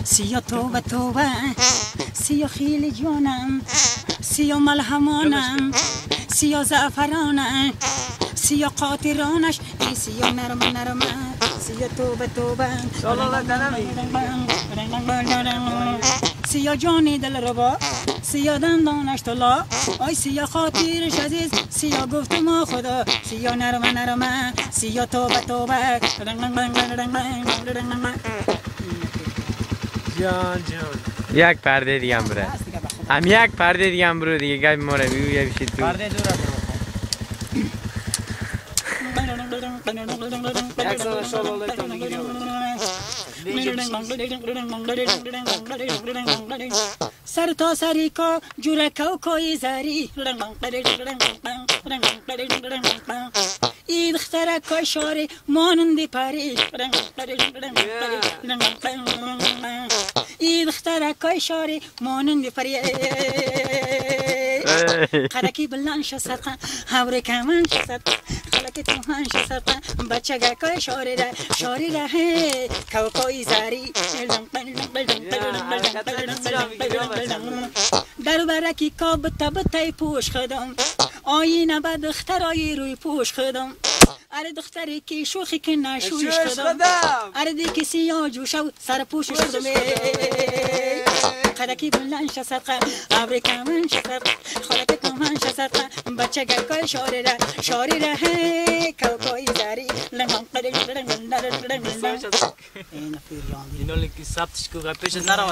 سیا توبه توبه سیا خیلی جانم سیا ملهمانم سیا زعفرانم سیا قاطرانش ای سیا نرم نرم سیا توبه توبه سیا جانی دل ربا سیا دندانش طلا آی سیا خاطرش عزیز سیا گفت ما خدا سیا نرم نرم سیا توبه توبه جان جان یک پرده دیگه هم بره هم یک پرده دیگه هم برو دیگه گفت ما رو بیو یه بشید تو پرده دور سر تا سری کا جوره کوکوی زری ای دختره کای شاری مانندی پری ای دختره کای شاری مانندی پری خلکی بلند شد صدقه هوری کمان شد صدقه خلکی توهان شد صدقه بچه گکای شاری ره کوکوی زری در برکی کا بتا بتای پوش خدم آینه با دخترای روی پوش خدم اره دختری که شوخی که نشویش خدم اره دی کسی یا جوشو سر پوشش خدم خلکی بلند شد صدقه هوری کمان شد صدقه خلکی توهان شد صدقه بچه گکای شاری ره کوکوی زری اینو که ثبتش کو پیش نرو